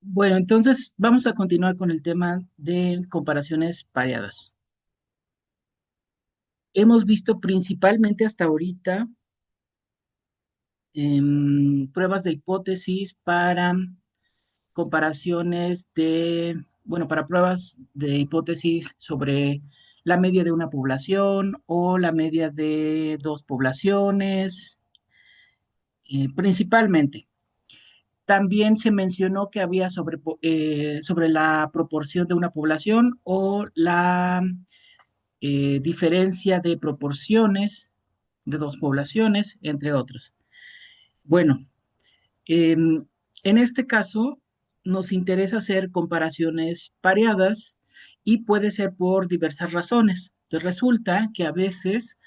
Bueno, entonces vamos a continuar con el tema de comparaciones pareadas. Hemos visto principalmente hasta ahorita pruebas de hipótesis para comparaciones para pruebas de hipótesis sobre la media de una población o la media de dos poblaciones, principalmente. También se mencionó que había sobre la proporción de una población o la diferencia de proporciones de dos poblaciones, entre otros. Bueno, en este caso nos interesa hacer comparaciones pareadas y puede ser por diversas razones. Entonces, resulta que a veces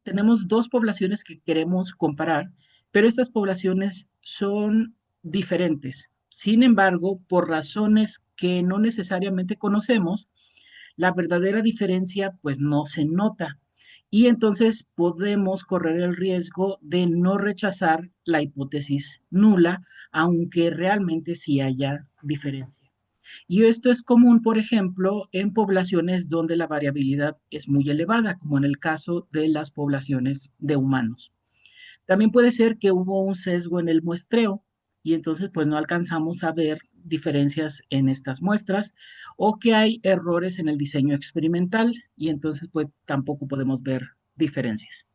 tenemos dos poblaciones que queremos comparar, pero estas poblaciones son diferentes. Sin embargo, por razones que no necesariamente conocemos, la verdadera diferencia pues no se nota. Y entonces podemos correr el riesgo de no rechazar la hipótesis nula, aunque realmente sí haya diferencia. Y esto es común, por ejemplo, en poblaciones donde la variabilidad es muy elevada, como en el caso de las poblaciones de humanos. También puede ser que hubo un sesgo en el muestreo y entonces pues no alcanzamos a ver diferencias en estas muestras o que hay errores en el diseño experimental y entonces pues tampoco podemos ver diferencias.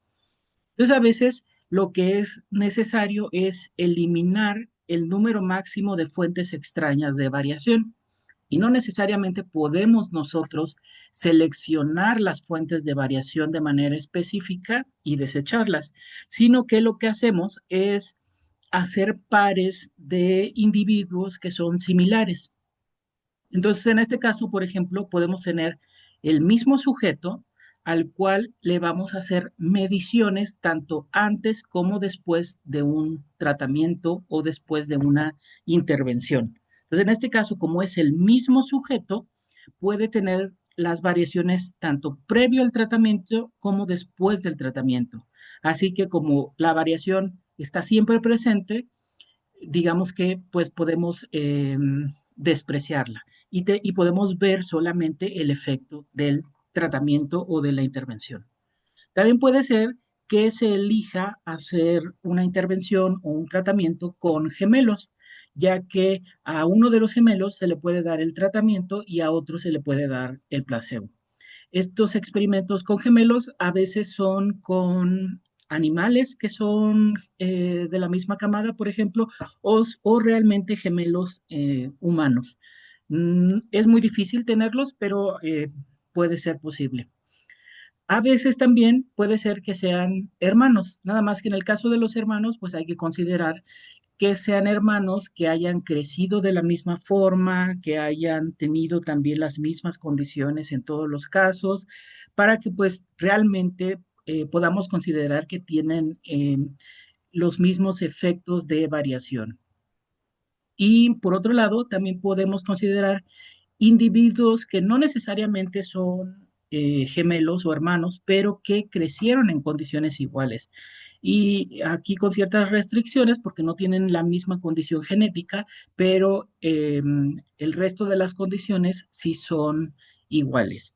Entonces a veces lo que es necesario es eliminar el número máximo de fuentes extrañas de variación. Y no necesariamente podemos nosotros seleccionar las fuentes de variación de manera específica y desecharlas, sino que lo que hacemos es hacer pares de individuos que son similares. Entonces, en este caso, por ejemplo, podemos tener el mismo sujeto al cual le vamos a hacer mediciones tanto antes como después de un tratamiento o después de una intervención. Entonces, en este caso, como es el mismo sujeto, puede tener las variaciones tanto previo al tratamiento como después del tratamiento. Así que como la variación está siempre presente, digamos que pues podemos despreciarla y podemos ver solamente el efecto del tratamiento o de la intervención. También puede ser que se elija hacer una intervención o un tratamiento con gemelos, ya que a uno de los gemelos se le puede dar el tratamiento y a otro se le puede dar el placebo. Estos experimentos con gemelos a veces son con animales que son de la misma camada, por ejemplo, o realmente gemelos humanos. Es muy difícil tenerlos, pero puede ser posible. A veces también puede ser que sean hermanos, nada más que en el caso de los hermanos, pues hay que considerar que sean hermanos que hayan crecido de la misma forma, que hayan tenido también las mismas condiciones en todos los casos, para que pues realmente podamos considerar que tienen los mismos efectos de variación. Y por otro lado, también podemos considerar individuos que no necesariamente son gemelos o hermanos, pero que crecieron en condiciones iguales. Y aquí con ciertas restricciones, porque no tienen la misma condición genética, pero el resto de las condiciones sí son iguales.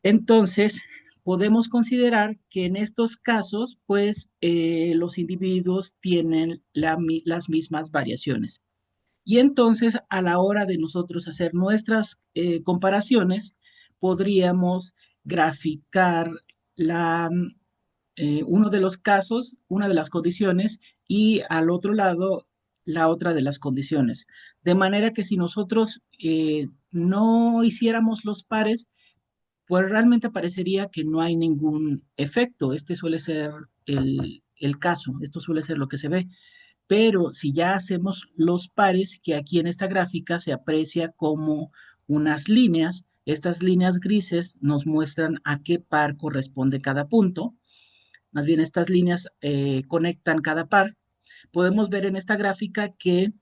Entonces, podemos considerar que en estos casos, pues los individuos tienen las mismas variaciones. Y entonces, a la hora de nosotros hacer nuestras comparaciones, podríamos graficar uno de los casos, una de las condiciones, y al otro lado, la otra de las condiciones. De manera que si nosotros no hiciéramos los pares, pues realmente parecería que no hay ningún efecto. Este suele ser el caso, esto suele ser lo que se ve. Pero si ya hacemos los pares, que aquí en esta gráfica se aprecia como unas líneas, estas líneas grises nos muestran a qué par corresponde cada punto. Más bien estas líneas conectan cada par. Podemos ver en esta gráfica que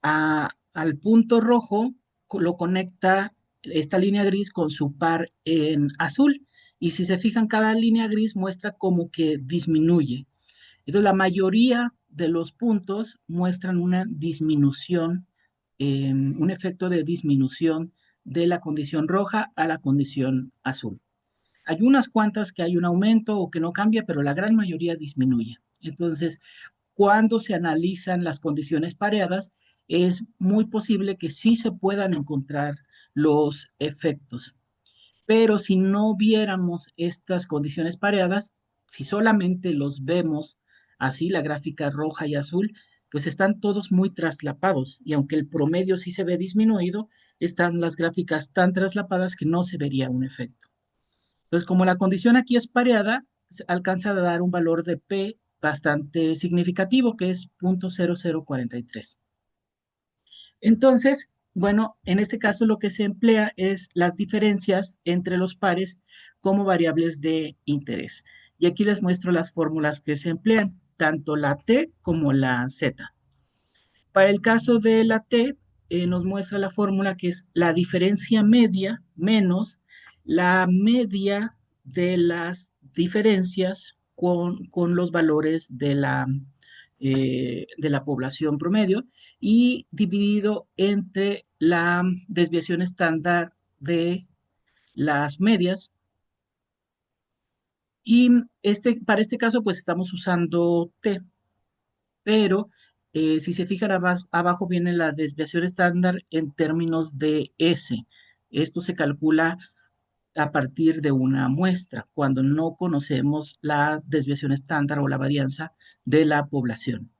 al punto rojo lo conecta esta línea gris con su par en azul. Y si se fijan, cada línea gris muestra como que disminuye. Entonces, la mayoría de los puntos muestran una disminución, un efecto de disminución de la condición roja a la condición azul. Hay unas cuantas que hay un aumento o que no cambia, pero la gran mayoría disminuye. Entonces, cuando se analizan las condiciones pareadas, es muy posible que sí se puedan encontrar los efectos. Pero si no viéramos estas condiciones pareadas, si solamente los vemos así, la gráfica roja y azul, pues están todos muy traslapados. Y aunque el promedio sí se ve disminuido, están las gráficas tan traslapadas que no se vería un efecto. Entonces, como la condición aquí es pareada, se alcanza a dar un valor de P bastante significativo, que es 0.0043. Entonces, bueno, en este caso lo que se emplea es las diferencias entre los pares como variables de interés. Y aquí les muestro las fórmulas que se emplean, tanto la T como la Z. Para el caso de la T, nos muestra la fórmula que es la diferencia media menos la media de las diferencias con los valores de la población promedio y dividido entre la desviación estándar de las medias. Y para este caso, pues estamos usando T, pero si se fijan abajo viene la desviación estándar en términos de S. Esto se calcula a partir de una muestra, cuando no conocemos la desviación estándar o la varianza de la población.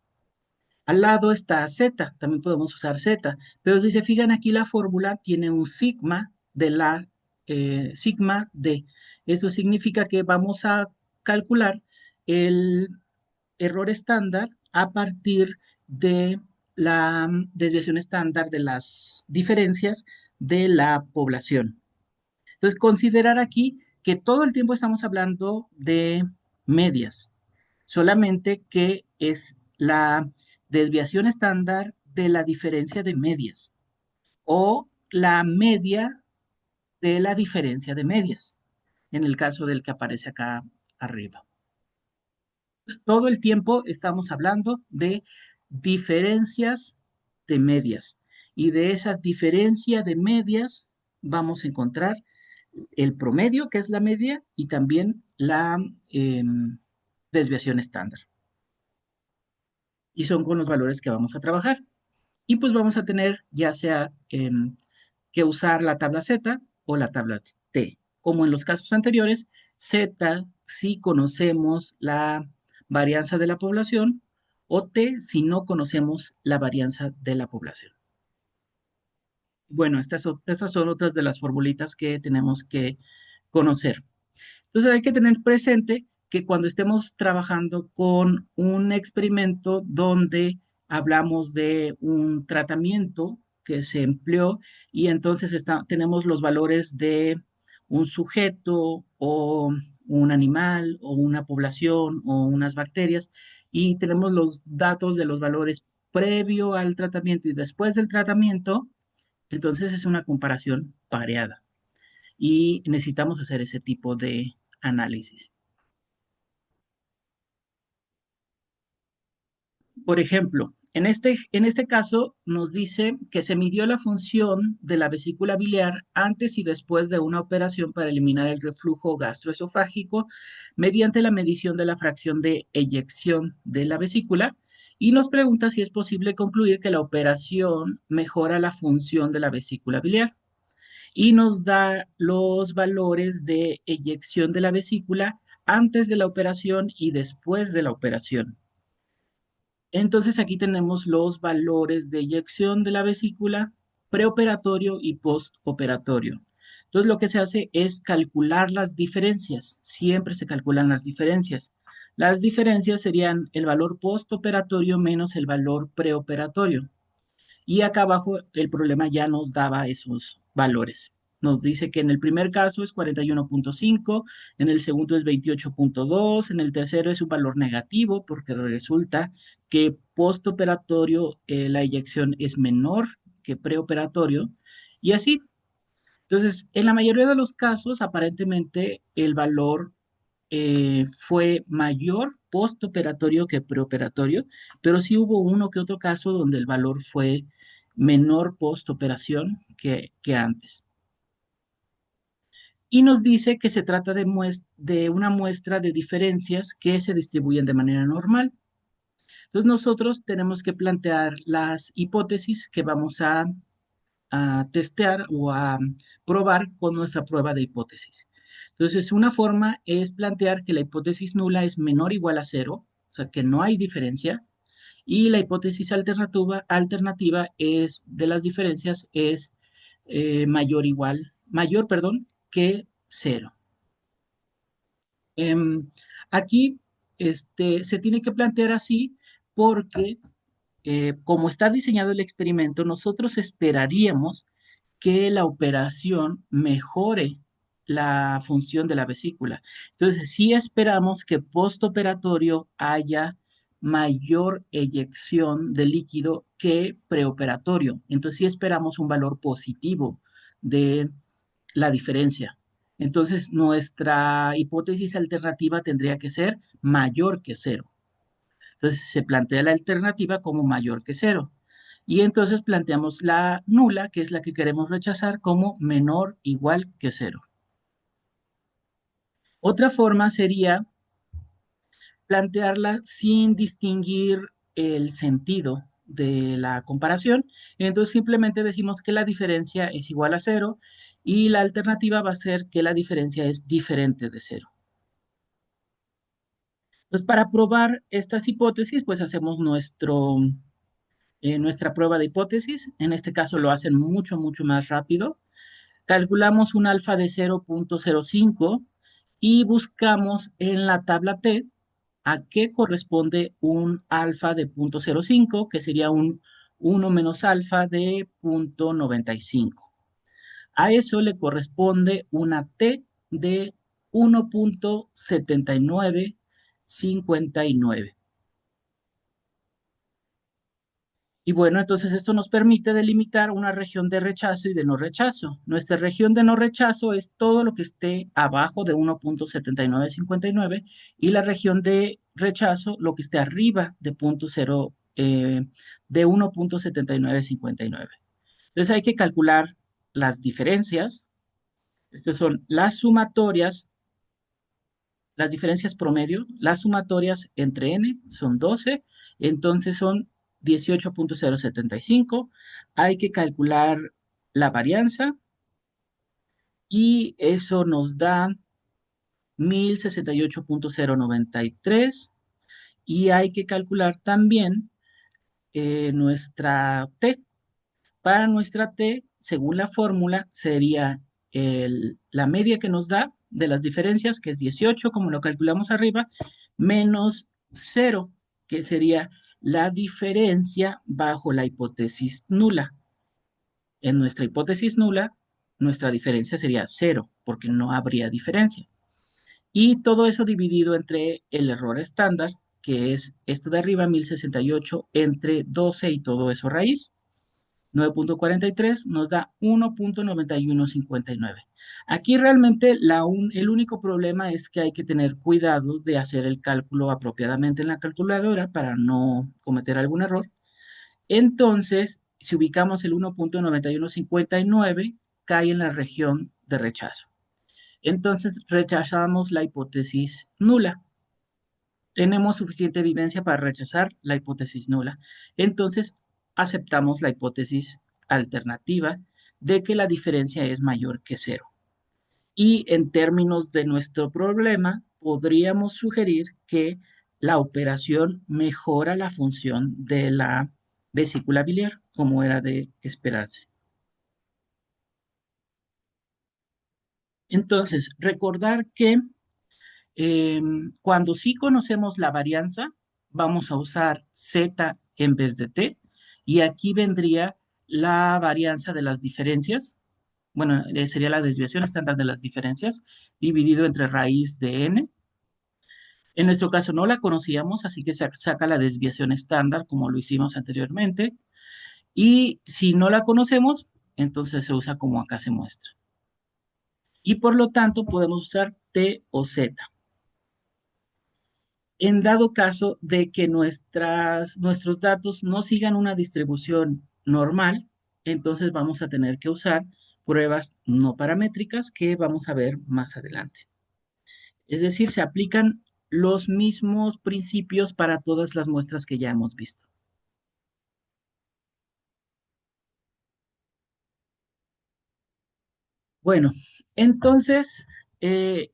Al lado está Z, también podemos usar Z, pero si se fijan aquí la fórmula tiene un sigma de la sigma D. Eso significa que vamos a calcular el error estándar a partir de la desviación estándar de las diferencias de la población. Entonces, considerar aquí que todo el tiempo estamos hablando de medias, solamente que es la desviación estándar de la diferencia de medias o la media de la diferencia de medias, en el caso del que aparece acá arriba. Pues, todo el tiempo estamos hablando de diferencias de medias y de esa diferencia de medias vamos a encontrar el promedio, que es la media, y también la desviación estándar. Y son con los valores que vamos a trabajar. Y pues vamos a tener ya sea que usar la tabla Z o la tabla T. Como en los casos anteriores, Z si conocemos la varianza de la población o T si no conocemos la varianza de la población. Bueno, estas son otras de las formulitas que tenemos que conocer. Entonces hay que tener presente que cuando estemos trabajando con un experimento donde hablamos de un tratamiento que se empleó y entonces tenemos los valores de un sujeto o un animal o una población o unas bacterias y tenemos los datos de los valores previo al tratamiento y después del tratamiento, entonces es una comparación pareada y necesitamos hacer ese tipo de análisis. Por ejemplo, en este caso nos dice que se midió la función de la vesícula biliar antes y después de una operación para eliminar el reflujo gastroesofágico mediante la medición de la fracción de eyección de la vesícula y nos pregunta si es posible concluir que la operación mejora la función de la vesícula biliar y nos da los valores de eyección de la vesícula antes de la operación y después de la operación. Entonces aquí tenemos los valores de eyección de la vesícula preoperatorio y postoperatorio. Entonces lo que se hace es calcular las diferencias. Siempre se calculan las diferencias. Las diferencias serían el valor postoperatorio menos el valor preoperatorio. Y acá abajo el problema ya nos daba esos valores. Nos dice que en el primer caso es 41.5, en el segundo es 28.2, en el tercero es un valor negativo porque resulta que postoperatorio la eyección es menor que preoperatorio y así. Entonces, en la mayoría de los casos, aparentemente el valor fue mayor postoperatorio que preoperatorio, pero sí hubo uno que otro caso donde el valor fue menor postoperación que antes. Y nos dice que se trata de una muestra de diferencias que se distribuyen de manera normal. Entonces nosotros tenemos que plantear las hipótesis que vamos a testear o a probar con nuestra prueba de hipótesis. Entonces, una forma es plantear que la hipótesis nula es menor o igual a cero, o sea, que no hay diferencia, y la hipótesis alternativa es de las diferencias es mayor, que cero. Em, Aquí se tiene que plantear así porque como está diseñado el experimento, nosotros esperaríamos que la operación mejore la función de la vesícula. Entonces, sí esperamos que postoperatorio haya mayor eyección de líquido que preoperatorio. Entonces, sí esperamos un valor positivo de la diferencia. Entonces, nuestra hipótesis alternativa tendría que ser mayor que cero. Entonces se plantea la alternativa como mayor que cero. Y entonces planteamos la nula, que es la que queremos rechazar, como menor o igual que cero. Otra forma sería plantearla sin distinguir el sentido de la comparación. Entonces simplemente decimos que la diferencia es igual a cero y la alternativa va a ser que la diferencia es diferente de cero. Entonces, para probar estas hipótesis, pues hacemos nuestra prueba de hipótesis. En este caso lo hacen mucho, mucho más rápido. Calculamos un alfa de 0.05 y buscamos en la tabla T a qué corresponde un alfa de 0.05, que sería un 1 menos alfa de 0.95. A eso le corresponde una T de 1.7959. Y bueno, entonces esto nos permite delimitar una región de rechazo y de no rechazo. Nuestra región de no rechazo es todo lo que esté abajo de 1.7959 y la región de rechazo lo que esté arriba de, de 1.7959. Entonces hay que calcular las diferencias. Estas son las sumatorias, las diferencias promedio, las sumatorias entre n son 12, entonces son 18.075. Hay que calcular la varianza y eso nos da 1068.093 y hay que calcular también nuestra t. Para nuestra t, según la fórmula, sería la media que nos da de las diferencias, que es 18, como lo calculamos arriba, menos 0, que sería la diferencia bajo la hipótesis nula. En nuestra hipótesis nula, nuestra diferencia sería 0, porque no habría diferencia. Y todo eso dividido entre el error estándar, que es esto de arriba, 1068, entre 12 y todo eso raíz. 9.43 nos da 1.9159. Aquí realmente el único problema es que hay que tener cuidado de hacer el cálculo apropiadamente en la calculadora para no cometer algún error. Entonces, si ubicamos el 1.9159, cae en la región de rechazo. Entonces, rechazamos la hipótesis nula. Tenemos suficiente evidencia para rechazar la hipótesis nula. Entonces, aceptamos la hipótesis alternativa de que la diferencia es mayor que cero. Y en términos de nuestro problema, podríamos sugerir que la operación mejora la función de la vesícula biliar, como era de esperarse. Entonces, recordar que cuando sí conocemos la varianza, vamos a usar Z en vez de T, y aquí vendría la varianza de las diferencias, bueno, sería la desviación estándar de las diferencias, dividido entre raíz de n. En nuestro caso no la conocíamos, así que se saca la desviación estándar como lo hicimos anteriormente, y si no la conocemos, entonces se usa como acá se muestra. Y por lo tanto podemos usar T o Z. En dado caso de que nuestros datos no sigan una distribución normal, entonces vamos a tener que usar pruebas no paramétricas que vamos a ver más adelante. Es decir, se aplican los mismos principios para todas las muestras que ya hemos visto. Bueno, entonces eh,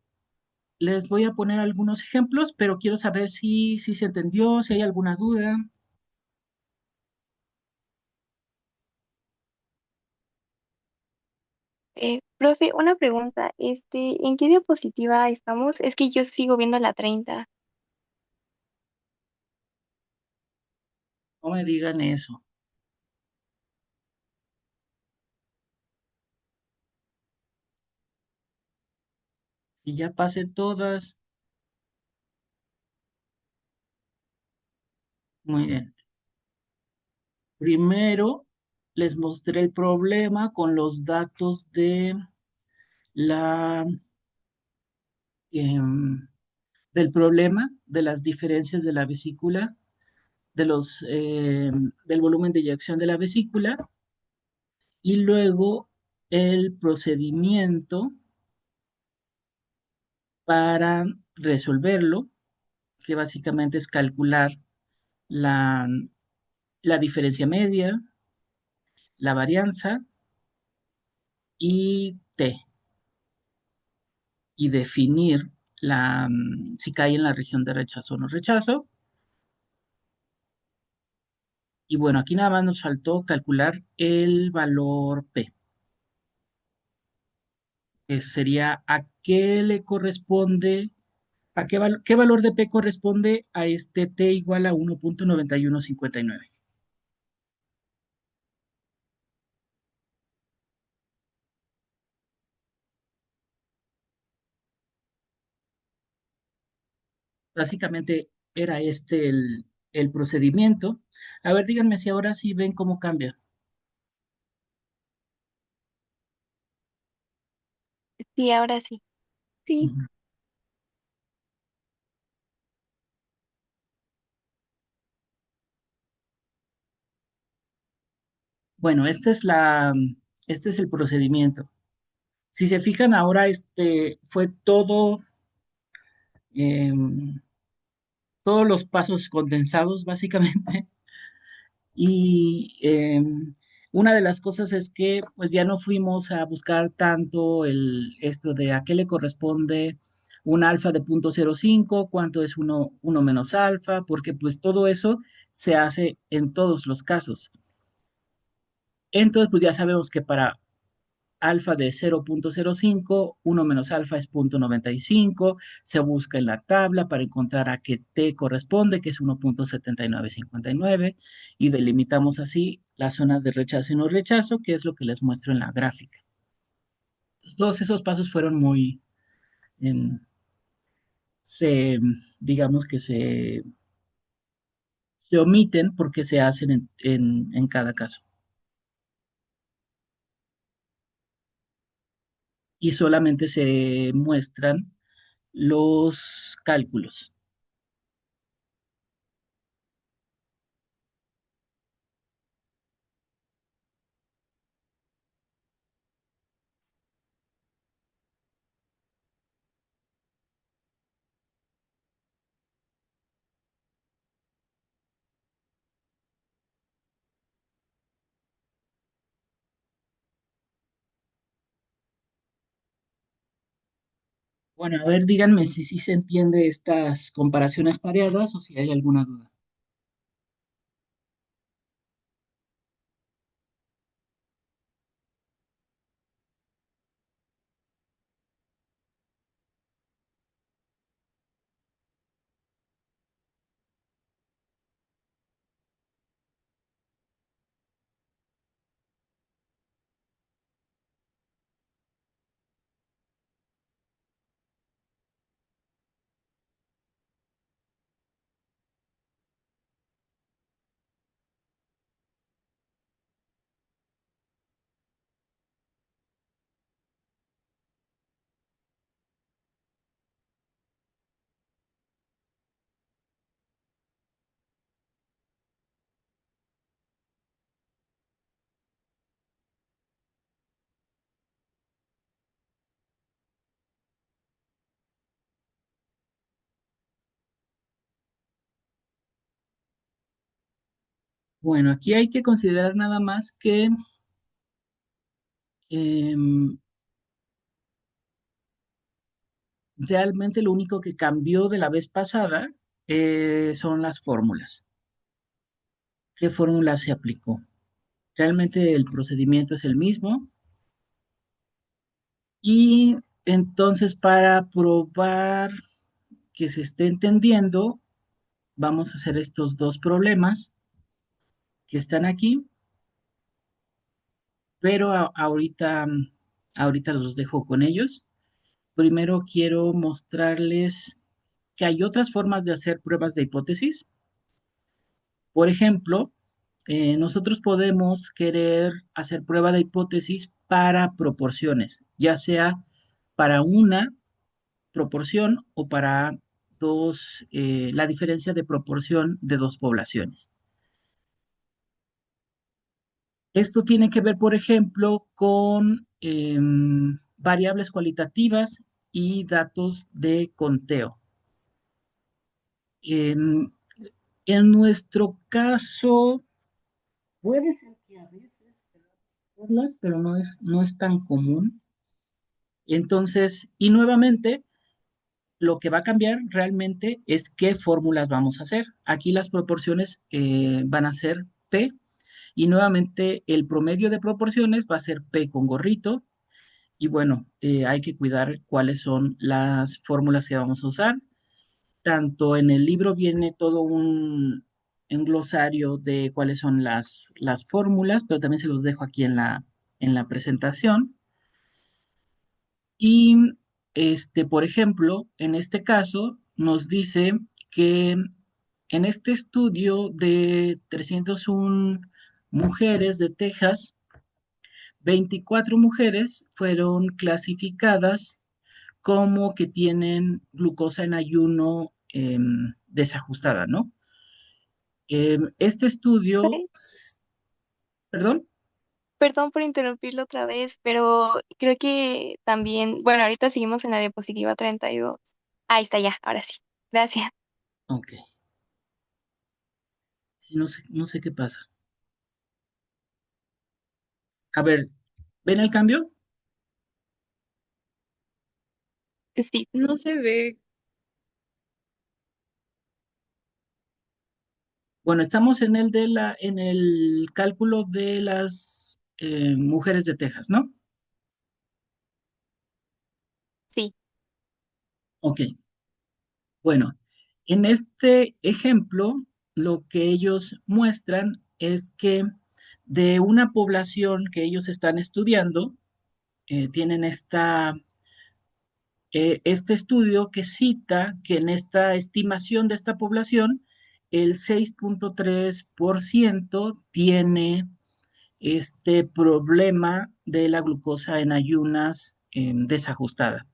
les voy a poner algunos ejemplos, pero quiero saber si se entendió, si hay alguna duda. Profe, una pregunta, ¿en qué diapositiva estamos? Es que yo sigo viendo la 30. No me digan eso. Si ya pasé todas, muy bien. Primero les mostré el problema con los datos de la, em, del problema de las diferencias de la vesícula, del volumen de eyección de la vesícula, y luego el procedimiento para resolverlo, que básicamente es calcular la, la diferencia media, la varianza y t, y definir si cae en la región de rechazo o no rechazo. Y bueno, aquí nada más nos faltó calcular el valor P, que sería a qué le corresponde, qué valor de P corresponde a este T igual a 1.9159. Básicamente era este el procedimiento. A ver, díganme si ahora sí ven cómo cambia. Sí, ahora sí. Sí, Ujú. Bueno, este es el procedimiento. Si se fijan ahora, fue em, todos los pasos condensados, básicamente. Y una de las cosas es que pues ya no fuimos a buscar tanto esto de a qué le corresponde un alfa de 0.05, cuánto es uno menos alfa, porque pues todo eso se hace en todos los casos. Entonces pues ya sabemos que para alfa de 0.05, uno menos alfa es 0.95, se busca en la tabla para encontrar a qué t corresponde, que es 1.7959, y delimitamos así la zona de rechazo y no rechazo, que es lo que les muestro en la gráfica. Todos esos pasos fueron em, se, digamos que se omiten porque se hacen en cada caso, y solamente se muestran los cálculos. Bueno, a ver, díganme si sí se entiende estas comparaciones pareadas o si hay alguna duda. Bueno, aquí hay que considerar nada más que em, realmente lo único que cambió de la vez pasada son las fórmulas. ¿Qué fórmula se aplicó? Realmente el procedimiento es el mismo y entonces para probar que se esté entendiendo, vamos a hacer estos dos problemas que están aquí, pero ahorita los dejo con ellos. Primero quiero mostrarles que hay otras formas de hacer pruebas de hipótesis. Por ejemplo, nosotros podemos querer hacer prueba de hipótesis para proporciones, ya sea para una proporción o para dos, la diferencia de proporción de dos poblaciones. Esto tiene que ver, por ejemplo, con variables cualitativas y datos de conteo. En, en nuestro caso, puede ser que a veces verlas, pero no es tan común. Entonces, y nuevamente, lo que va a cambiar realmente es qué fórmulas vamos a hacer. Aquí las proporciones van a ser P y nuevamente el promedio de proporciones va a ser P con gorrito. Y bueno, hay que cuidar cuáles son las fórmulas que vamos a usar. Tanto en el libro viene todo un glosario de cuáles son las fórmulas, pero también se los dejo aquí en la presentación. Y por ejemplo, en este caso nos dice que en este estudio de 301 mujeres de Texas, 24 mujeres fueron clasificadas como que tienen glucosa en ayuno desajustada, ¿no? Este estudio, ¿Vale? perdón, Perdón por interrumpirlo otra vez, pero creo que también, bueno, ahorita seguimos en la diapositiva 32. Ahí está ya, ahora sí. Gracias. ok, sí, no sé qué pasa. A ver, ¿ven el cambio? Sí, No se ve. Bueno, estamos en el cálculo de las mujeres de Texas, ¿no? sí. Ok, bueno, en este ejemplo, lo que ellos muestran es que de una población que ellos están estudiando, tienen este estudio que cita que en esta estimación de esta población, el 6.3% tiene este problema de la glucosa en ayunas desajustada.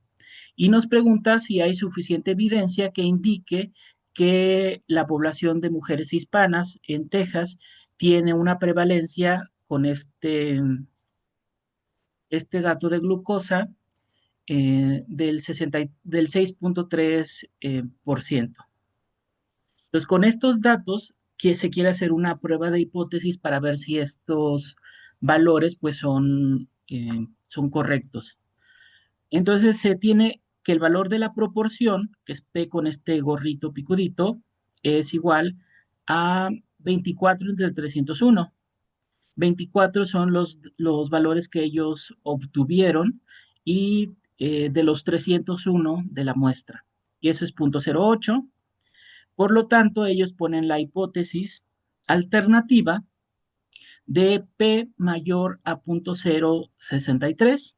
Y nos pregunta si hay suficiente evidencia que indique que la población de mujeres hispanas en Texas tiene una prevalencia con este dato de glucosa del 6.3%. Entonces, con estos datos, que se quiere hacer una prueba de hipótesis para ver si estos valores pues son correctos. Entonces, se tiene que el valor de la proporción, que es P con este gorrito picudito, es igual a 24 entre 301. 24 son los valores que ellos obtuvieron y de los 301 de la muestra. Y eso es 0.08. Por lo tanto, ellos ponen la hipótesis alternativa de P mayor a 0.063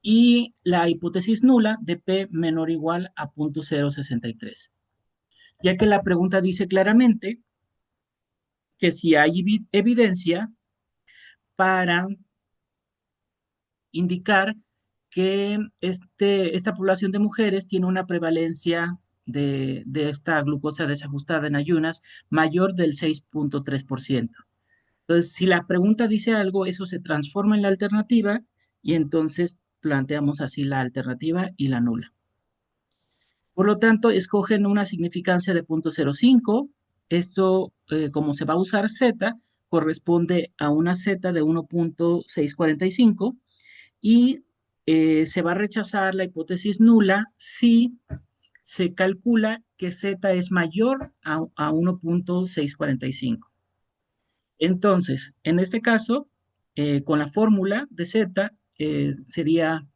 y la hipótesis nula de P menor o igual a 0.063, ya que la pregunta dice claramente que si hay evidencia para indicar que esta población de mujeres tiene una prevalencia de esta glucosa desajustada en ayunas mayor del 6.3%. Entonces, si la pregunta dice algo, eso se transforma en la alternativa y entonces planteamos así la alternativa y la nula. Por lo tanto, escogen una significancia de 0.05. Esto como se va a usar Z, corresponde a una Z de 1.645 y se va a rechazar la hipótesis nula si se calcula que Z es mayor a 1.645. Entonces, en este caso, con la fórmula de Z, sería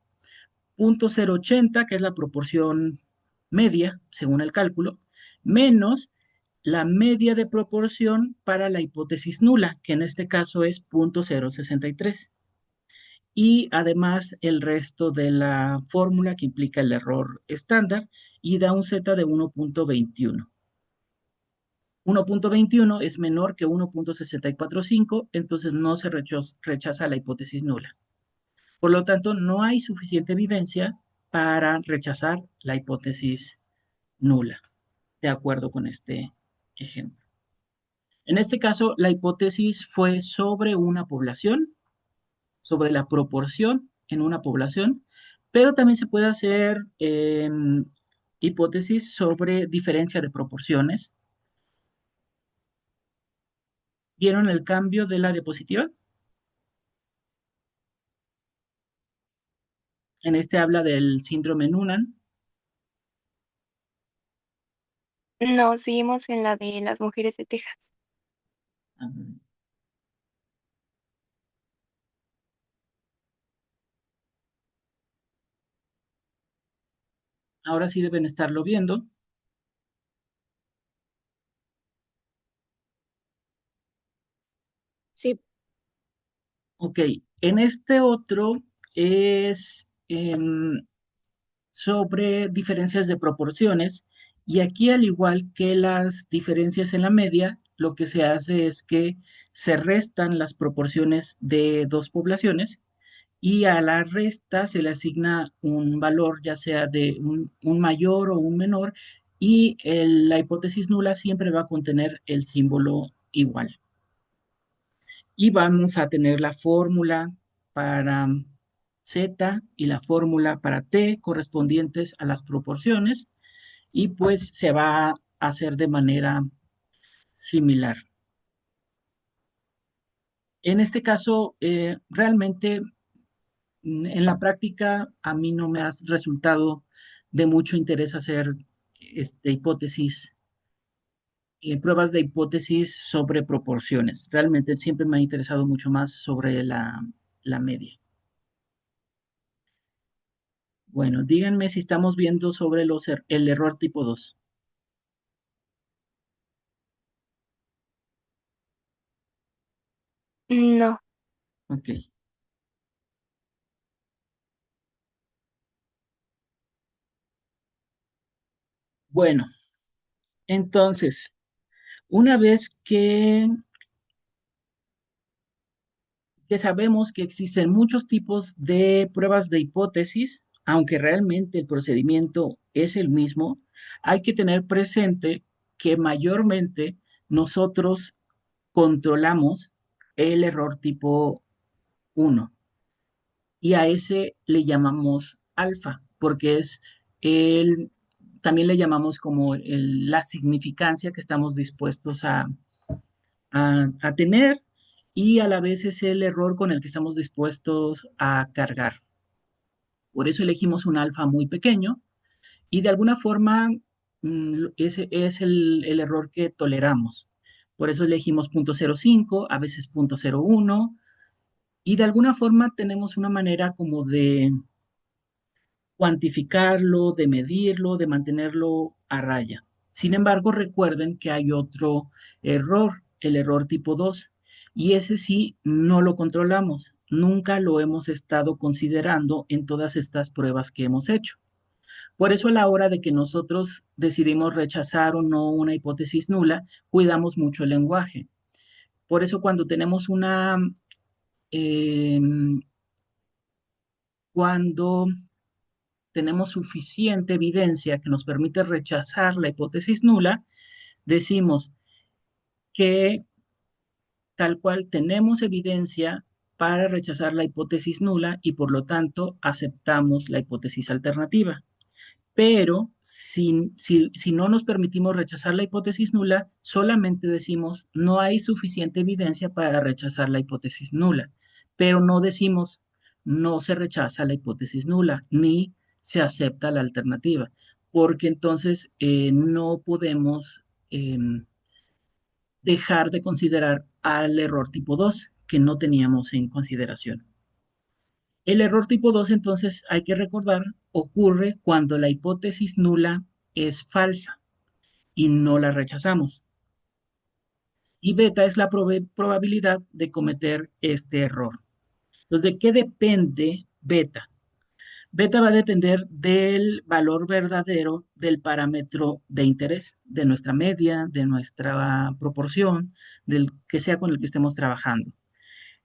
0.080, que es la proporción media, según el cálculo, menos la media de proporción para la hipótesis nula, que en este caso es 0.063. Y además el resto de la fórmula que implica el error estándar y da un Z de 1.21. 1.21 es menor que 1.645, entonces no se rechaza la hipótesis nula. Por lo tanto, no hay suficiente evidencia para rechazar la hipótesis nula, de acuerdo con este ejemplo. En este caso, la hipótesis fue sobre una población, sobre la proporción en una población, pero también se puede hacer hipótesis sobre diferencia de proporciones. ¿Vieron el cambio de la diapositiva? En este habla del síndrome Noonan. No, seguimos en la de las mujeres de Texas. Ahora sí deben estarlo viendo. Sí, Ok, en este otro es sobre diferencias de proporciones y aquí al igual que las diferencias en la media, lo que se hace es que se restan las proporciones de dos poblaciones y a la resta se le asigna un valor ya sea de un mayor o un menor y la hipótesis nula siempre va a contener el símbolo igual. Y vamos a tener la fórmula para Z y la fórmula para T correspondientes a las proporciones y pues se va a hacer de manera similar. En este caso, realmente en la práctica a mí no me ha resultado de mucho interés hacer hipótesis, pruebas de hipótesis sobre proporciones. Realmente siempre me ha interesado mucho más sobre la media. Bueno, díganme si estamos viendo sobre el error tipo 2. No, Ok. Bueno, entonces, una vez que sabemos que existen muchos tipos de pruebas de hipótesis, aunque realmente el procedimiento es el mismo, hay que tener presente que mayormente nosotros controlamos el error tipo 1 y a ese le llamamos alfa, porque es el, también le llamamos como la significancia que estamos dispuestos a tener y a la vez es el error con el que estamos dispuestos a cargar. Por eso elegimos un alfa muy pequeño y de alguna forma ese es el error que toleramos. Por eso elegimos 0.05, a veces 0.01 y de alguna forma tenemos una manera como de cuantificarlo, de medirlo, de mantenerlo a raya. Sin embargo, recuerden que hay otro error, el error tipo 2, y ese sí no lo controlamos. Nunca lo hemos estado considerando en todas estas pruebas que hemos hecho. Por eso a la hora de que nosotros decidimos rechazar o no una hipótesis nula, cuidamos mucho el lenguaje. Por eso cuando tenemos eh, cuando tenemos suficiente evidencia que nos permite rechazar la hipótesis nula, decimos que tal cual tenemos evidencia para rechazar la hipótesis nula y por lo tanto aceptamos la hipótesis alternativa. pero si no nos permitimos rechazar la hipótesis nula, solamente decimos no hay suficiente evidencia para rechazar la hipótesis nula, pero no decimos no se rechaza la hipótesis nula, ni se acepta la alternativa, porque entonces no podemos dejar de considerar al error tipo 2 que no teníamos en consideración. El error tipo 2, entonces, hay que recordar, ocurre cuando la hipótesis nula es falsa y no la rechazamos. Y beta es la probabilidad de cometer este error. Entonces, ¿de qué depende beta? Beta va a depender del valor verdadero del parámetro de interés, de nuestra media, de nuestra proporción, del que sea con el que estemos trabajando,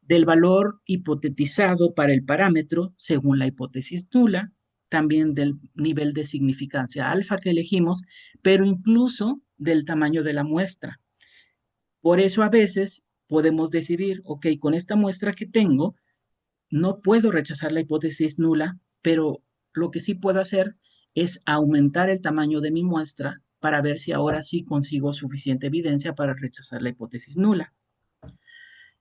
del valor hipotetizado para el parámetro según la hipótesis nula, también del nivel de significancia alfa que elegimos, pero incluso del tamaño de la muestra. Por eso a veces podemos decidir, ok, con esta muestra que tengo, no puedo rechazar la hipótesis nula, pero lo que sí puedo hacer es aumentar el tamaño de mi muestra para ver si ahora sí consigo suficiente evidencia para rechazar la hipótesis nula.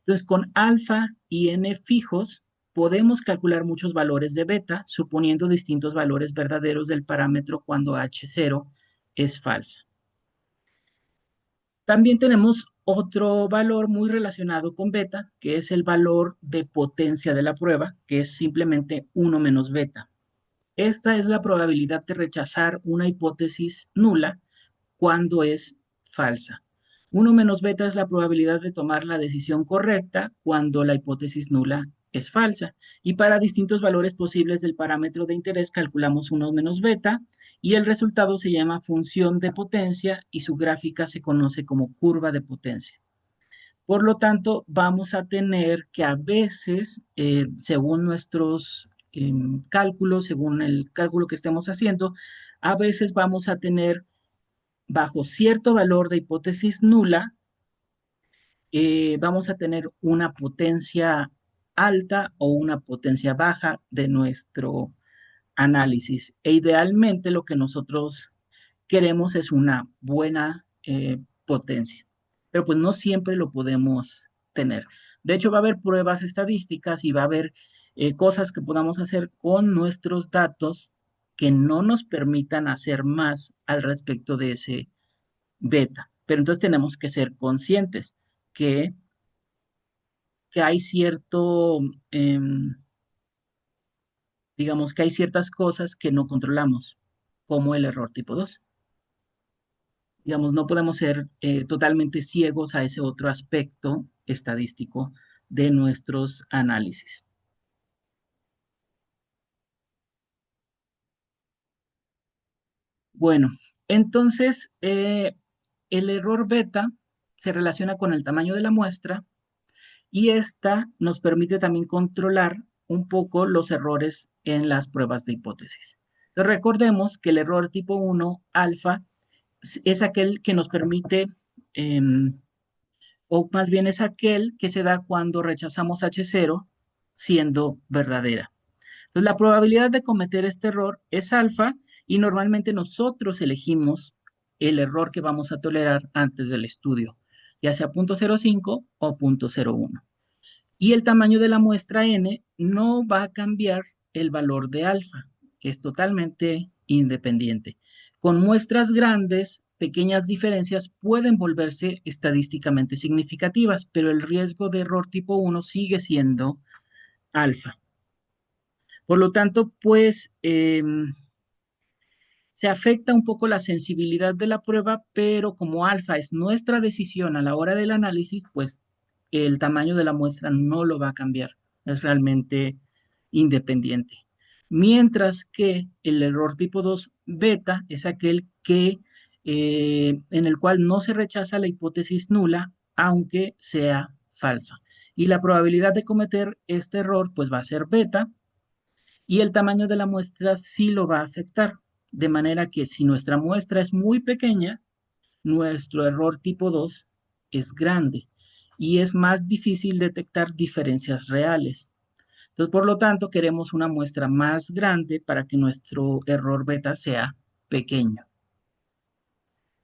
Entonces, con alfa y n fijos, podemos calcular muchos valores de beta, suponiendo distintos valores verdaderos del parámetro cuando h0 es falsa. También tenemos otro valor muy relacionado con beta, que es el valor de potencia de la prueba, que es simplemente 1 menos beta. Esta es la probabilidad de rechazar una hipótesis nula cuando es falsa. 1 menos beta es la probabilidad de tomar la decisión correcta cuando la hipótesis nula es falsa. Y para distintos valores posibles del parámetro de interés calculamos 1 menos beta y el resultado se llama función de potencia y su gráfica se conoce como curva de potencia. Por lo tanto, vamos a tener que a veces, según nuestros cálculos, según el cálculo que estemos haciendo, a veces vamos a tener bajo cierto valor de hipótesis nula, vamos a tener una potencia alta o una potencia baja de nuestro análisis. E idealmente lo que nosotros queremos es una buena potencia, pero pues no siempre lo podemos tener. De hecho, va a haber pruebas estadísticas y va a haber cosas que podamos hacer con nuestros datos que no nos permitan hacer más al respecto de ese beta. Pero entonces tenemos que ser conscientes que, que hay cierto, digamos que hay ciertas cosas que no controlamos, como el error tipo 2. Digamos, no podemos ser totalmente ciegos a ese otro aspecto estadístico de nuestros análisis. Bueno, entonces el error beta se relaciona con el tamaño de la muestra y esta nos permite también controlar un poco los errores en las pruebas de hipótesis. Entonces, recordemos que el error tipo 1, alfa, es aquel que nos permite, o más bien es aquel que se da cuando rechazamos H0 siendo verdadera. Entonces, la probabilidad de cometer este error es alfa y normalmente nosotros elegimos el error que vamos a tolerar antes del estudio, ya sea 0.05 o 0.01. Y el tamaño de la muestra n no va a cambiar el valor de alfa, es totalmente independiente. Con muestras grandes, pequeñas diferencias pueden volverse estadísticamente significativas, pero el riesgo de error tipo 1 sigue siendo alfa. Por lo tanto, pues se afecta un poco la sensibilidad de la prueba, pero como alfa es nuestra decisión a la hora del análisis, pues el tamaño de la muestra no lo va a cambiar, es realmente independiente. Mientras que el error tipo 2 beta es aquel que en el cual no se rechaza la hipótesis nula, aunque sea falsa. Y la probabilidad de cometer este error pues va a ser beta, y el tamaño de la muestra sí lo va a afectar. De manera que si nuestra muestra es muy pequeña, nuestro error tipo 2 es grande y es más difícil detectar diferencias reales. Entonces, por lo tanto, queremos una muestra más grande para que nuestro error beta sea pequeño.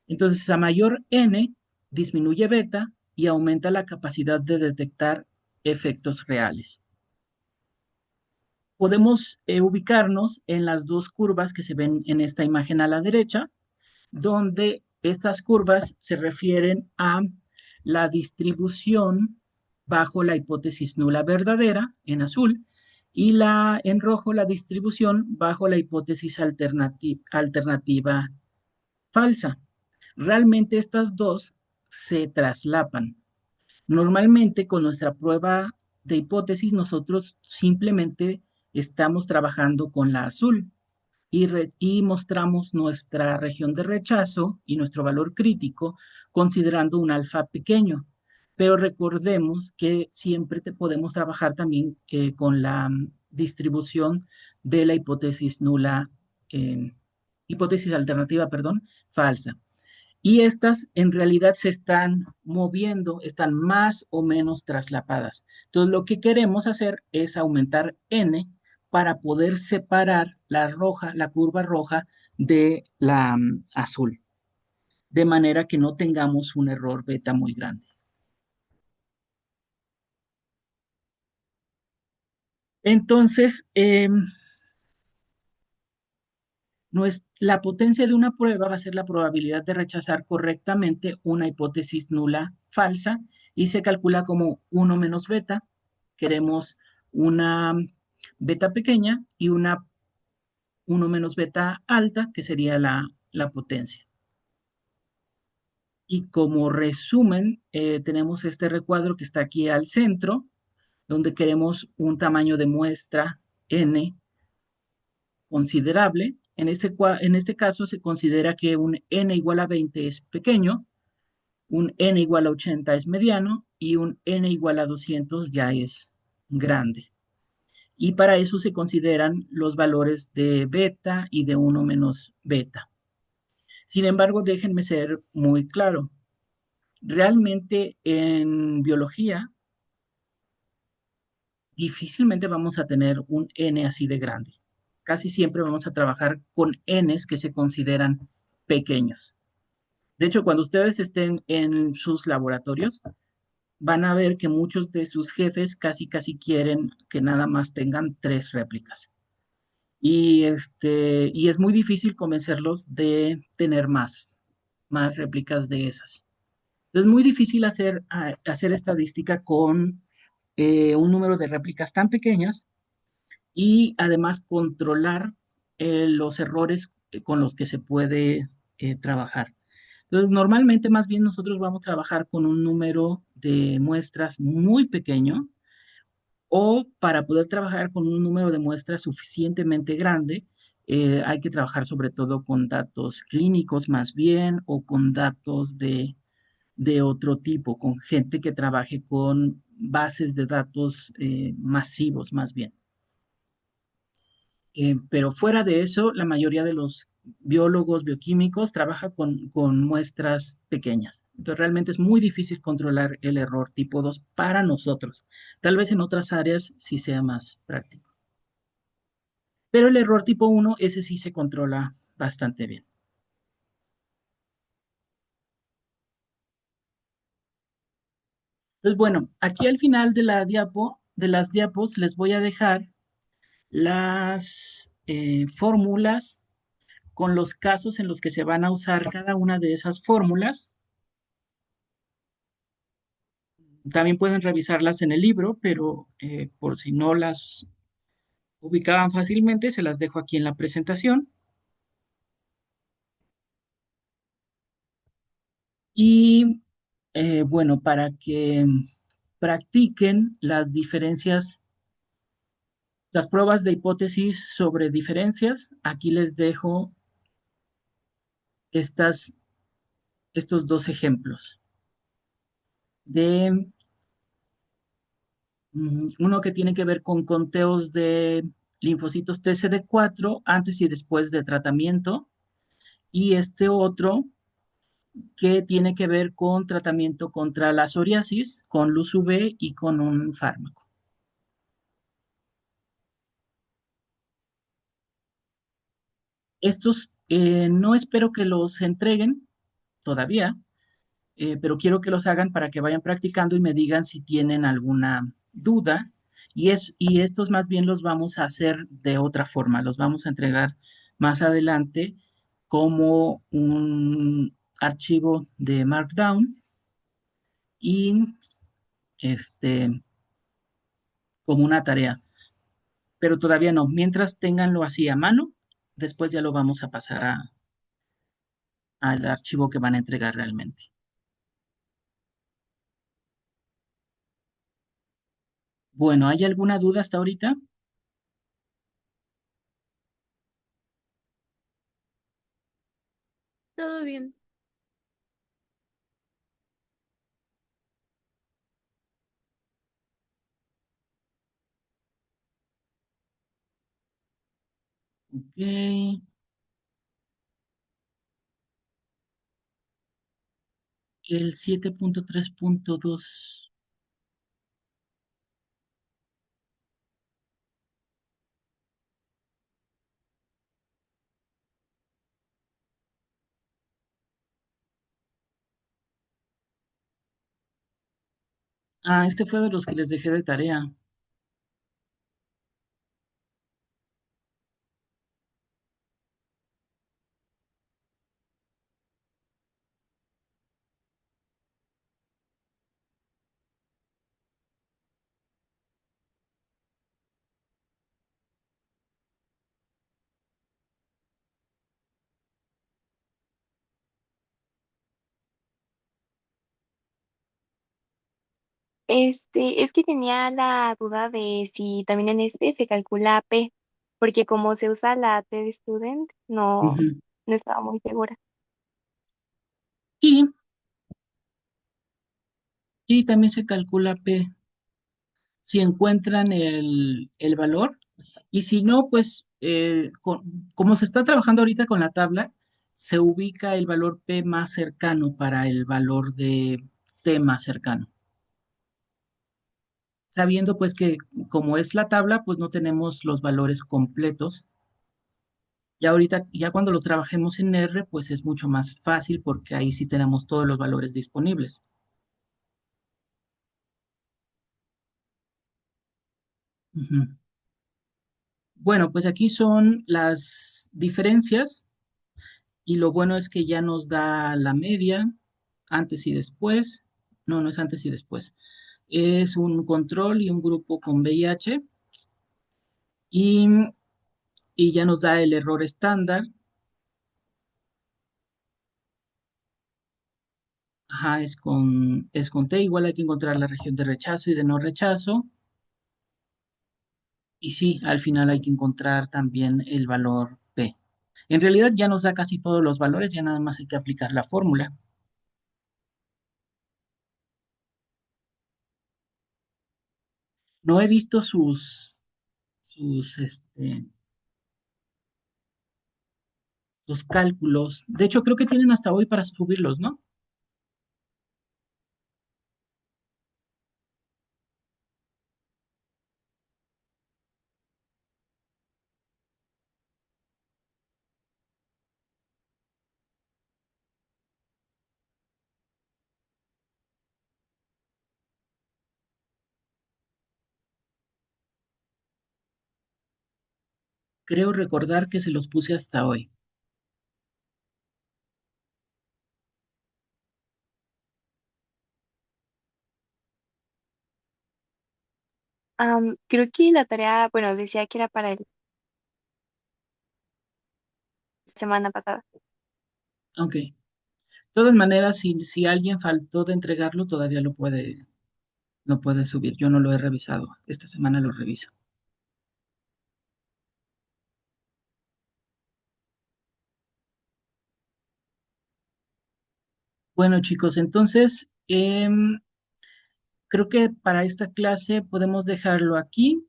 Entonces, a mayor N, disminuye beta y aumenta la capacidad de detectar efectos reales. Podemos ubicarnos en las dos curvas que se ven en esta imagen a la derecha, donde estas curvas se refieren a la distribución bajo la hipótesis nula verdadera en azul y en rojo la distribución bajo la hipótesis alternativa falsa. Realmente estas dos se traslapan. Normalmente con nuestra prueba de hipótesis nosotros simplemente estamos trabajando con la azul y mostramos nuestra región de rechazo y nuestro valor crítico considerando un alfa pequeño. Pero recordemos que siempre podemos trabajar también con la distribución de la hipótesis nula, hipótesis alternativa, perdón, falsa. Y estas en realidad se están moviendo, están más o menos traslapadas. Entonces, lo que queremos hacer es aumentar n para poder separar la roja, la curva roja de la azul, de manera que no tengamos un error beta muy grande. Entonces, la potencia de una prueba va a ser la probabilidad de rechazar correctamente una hipótesis nula falsa y se calcula como 1 menos beta. Queremos una beta pequeña y una 1 menos beta alta, que sería la potencia. Y como resumen, tenemos este recuadro que está aquí al centro, donde queremos un tamaño de muestra n considerable. En este caso se considera que un n igual a 20 es pequeño, un n igual a 80 es mediano y un n igual a 200 ya es grande. Y para eso se consideran los valores de beta y de 1 menos beta. Sin embargo, déjenme ser muy claro. Realmente en biología difícilmente vamos a tener un n así de grande. Casi siempre vamos a trabajar con n's que se consideran pequeños. De hecho, cuando ustedes estén en sus laboratorios, van a ver que muchos de sus jefes casi quieren que nada más tengan 3 réplicas. Y es muy difícil convencerlos de tener más réplicas de esas. Es muy difícil hacer estadística con un número de réplicas tan pequeñas y además controlar los errores con los que se puede trabajar. Entonces, normalmente más bien nosotros vamos a trabajar con un número de muestras muy pequeño o para poder trabajar con un número de muestras suficientemente grande, hay que trabajar sobre todo con datos clínicos más bien o con datos de otro tipo, con gente que trabaje con bases de datos masivos más bien. Pero fuera de eso, la mayoría de los biólogos, bioquímicos, trabaja con muestras pequeñas. Entonces, realmente es muy difícil controlar el error tipo 2 para nosotros. Tal vez en otras áreas sí sea más práctico. Pero el error tipo 1, ese sí se controla bastante bien. Entonces, bueno, aquí al final de de las diapos, les voy a dejar las fórmulas con los casos en los que se van a usar cada una de esas fórmulas. También pueden revisarlas en el libro, pero por si no las ubicaban fácilmente, se las dejo aquí en la presentación. Y bueno, para que practiquen las diferencias, las pruebas de hipótesis sobre diferencias, aquí les dejo estas, estos dos ejemplos. De uno que tiene que ver con conteos de linfocitos TCD4 antes y después de tratamiento, y este otro que tiene que ver con tratamiento contra la psoriasis, con luz UV y con un fármaco. Estos No espero que los entreguen todavía, pero quiero que los hagan para que vayan practicando y me digan si tienen alguna duda. Y estos más bien los vamos a hacer de otra forma, los vamos a entregar más adelante como un archivo de Markdown y este, como una tarea. Pero todavía no. Mientras tenganlo así a mano, después ya lo vamos a pasar al archivo que van a entregar realmente. Bueno, ¿hay alguna duda hasta ahorita? Todo bien. Ok, el 7.3.2. Ah, este fue de los que les dejé de tarea. Es que tenía la duda de si también en este se calcula P, porque como se usa la T de student, Ujú. no estaba muy segura. Y, y también se calcula P si encuentran el valor. Y si no, pues como se está trabajando ahorita con la tabla, se ubica el valor P más cercano para el valor de T más cercano. Sabiendo pues que como es la tabla, pues no tenemos los valores completos. Y ahorita, ya cuando lo trabajemos en R, pues es mucho más fácil porque ahí sí tenemos todos los valores disponibles. Ujú. Bueno, pues aquí son las diferencias y lo bueno es que ya nos da la media antes y después. No, no es antes y después. Es un control y un grupo con VIH y, y ya nos da el error estándar. Ajá, es con T, igual hay que encontrar la región de rechazo y de no rechazo. Y sí, al final hay que encontrar también el valor P. En realidad ya nos da casi todos los valores, ya nada más hay que aplicar la fórmula. No he visto sus sus cálculos. De hecho, creo que tienen hasta hoy para subirlos, ¿no? Creo recordar que se los puse hasta hoy. Creo que la tarea, bueno, decía que era para la semana pasada. Ok. De todas maneras, si alguien faltó de entregarlo, todavía lo puede subir. Yo no lo he revisado. Esta semana lo reviso. Bueno, chicos, entonces creo que para esta clase podemos dejarlo aquí.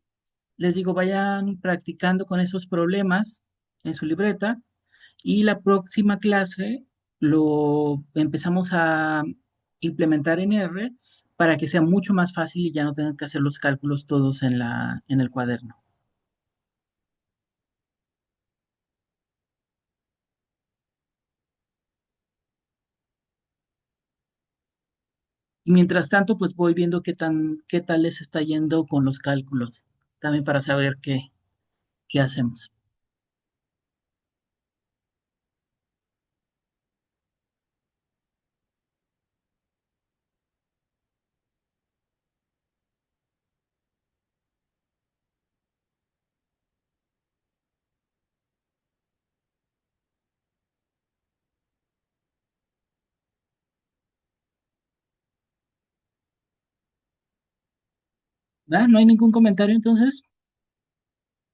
Les digo, vayan practicando con esos problemas en su libreta y la próxima clase lo empezamos a implementar en R para que sea mucho más fácil y ya no tengan que hacer los cálculos todos en en el cuaderno. Y mientras tanto, pues voy viendo qué tal les está yendo con los cálculos, también para saber qué hacemos. ¿Ah? ¿No hay ningún comentario entonces?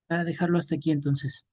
Para dejarlo hasta aquí entonces.